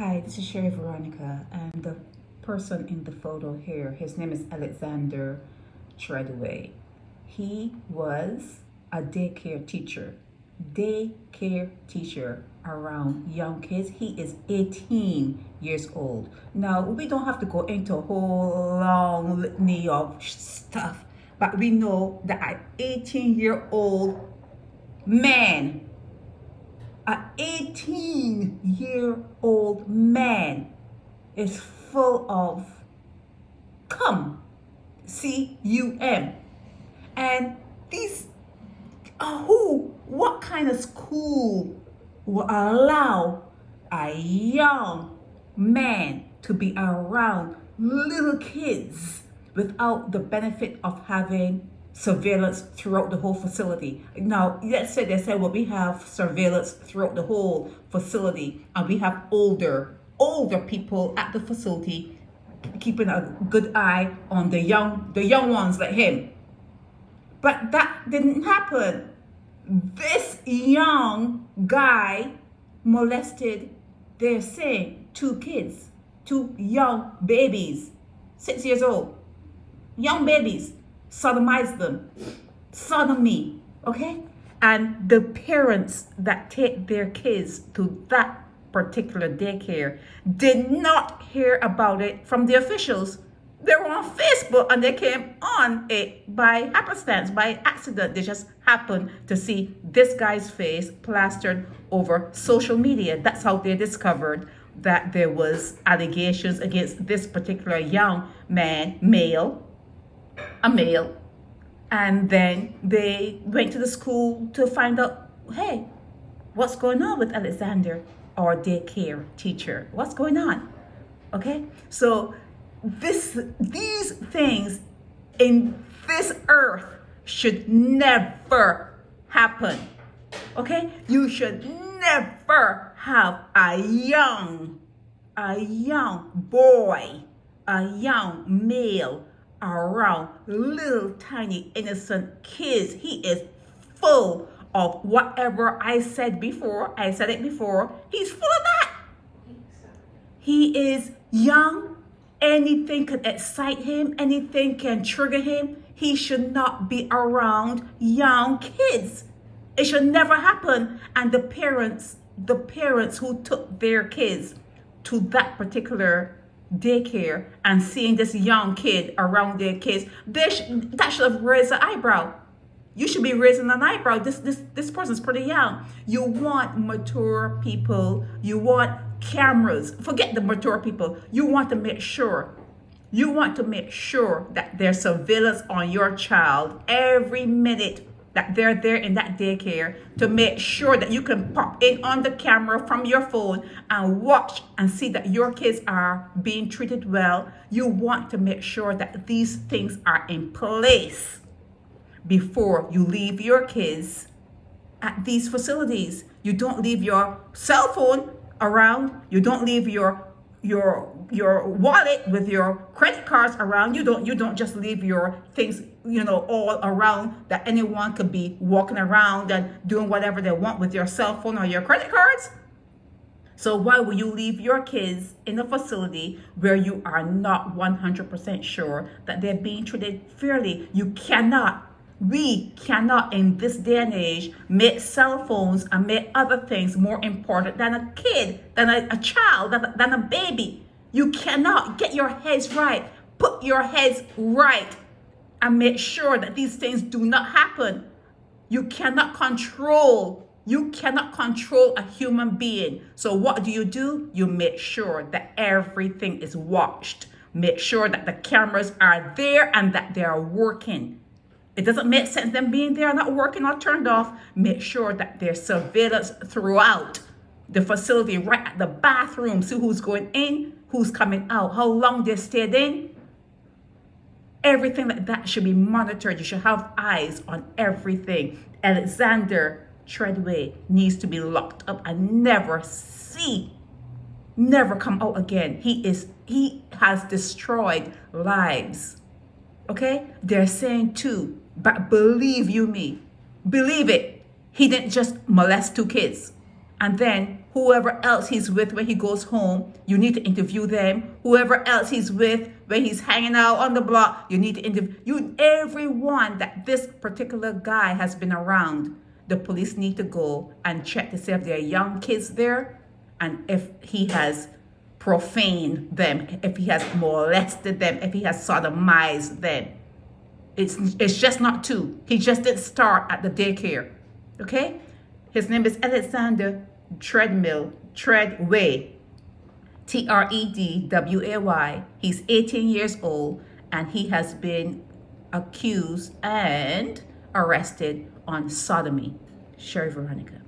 Hi, this is Sherry Veronica, and the person in the photo here, his name is Alexander Tredway. He was a daycare teacher around young kids. He is 18 years old. Now, we don't have to go into a whole long litany of stuff, but we know that an 18-year-old man, an 18-year-old man is full of cum. And these, what kind of school will allow a young man to be around little kids without the benefit of having surveillance throughout the whole facility? Now, let's say they said, well, we have surveillance throughout the whole facility, and we have older people at the facility keeping a good eye on the young ones like him. But that didn't happen. This young guy molested, they're saying, two young babies, 6 years old, young babies, sodomized them, sodomy, okay? And the parents that take their kids to that particular daycare did not hear about it from the officials. They were on Facebook and they came on it by happenstance, by accident. They just happened to see this guy's face plastered over social media. That's how they discovered that there was allegations against this particular young man, a male. And then they went to the school to find out, hey, what's going on with Alexander, our daycare teacher? What's going on? Okay, so these things in this earth should never happen. Okay, you should never have a young boy, a young male around little tiny innocent kids. He is full of whatever I said it before. He's full of that. He is young. Anything can excite him. Anything can trigger him. He should not be around young kids. It should never happen. And the parents who took their kids to that particular daycare and seeing this young kid around their kids, that should have raised an eyebrow. You should be raising an eyebrow. This person's pretty young. You want mature people. You want cameras. Forget the mature people. You want to make sure that there's surveillance on your child every minute that they're there in that daycare, to make sure that you can pop in on the camera from your phone and watch and see that your kids are being treated well. You want to make sure that these things are in place before you leave your kids at these facilities. You don't leave your cell phone around. You don't leave your wallet with your credit cards around. You don't just leave your things, all around, that anyone could be walking around and doing whatever they want with your cell phone or your credit cards. So why will you leave your kids in a facility where you are not 100% sure that they're being treated fairly? We cannot in this day and age make cell phones and make other things more important than a kid, than a child, than a baby. You cannot. Get your heads right. Put your heads right and make sure that these things do not happen. You cannot control a human being. So what do? You make sure that everything is watched. Make sure that the cameras are there and that they are working. It doesn't make sense them being there, not working or turned off. Make sure that there's surveillance throughout the facility, right at the bathroom. See who's going in, who's coming out, how long they stayed in. Everything like that should be monitored. You should have eyes on everything. Alexander Tredway needs to be locked up and never come out again. He has destroyed lives. Okay? They're saying too, but believe it, he didn't just molest two kids and then Whoever else he's with when he goes home, you need to interview them. Whoever else he's with when he's hanging out on the block, you need to interview everyone that this particular guy has been around. The police need to go and check to see if there are young kids there and if he has profaned them, if he has molested them, if he has sodomized them. It's just not two. He just didn't start at the daycare. Okay? His name is Alexander Tredway. Tredway. He's 18 years old and he has been accused and arrested on sodomy. Sherry Veronica.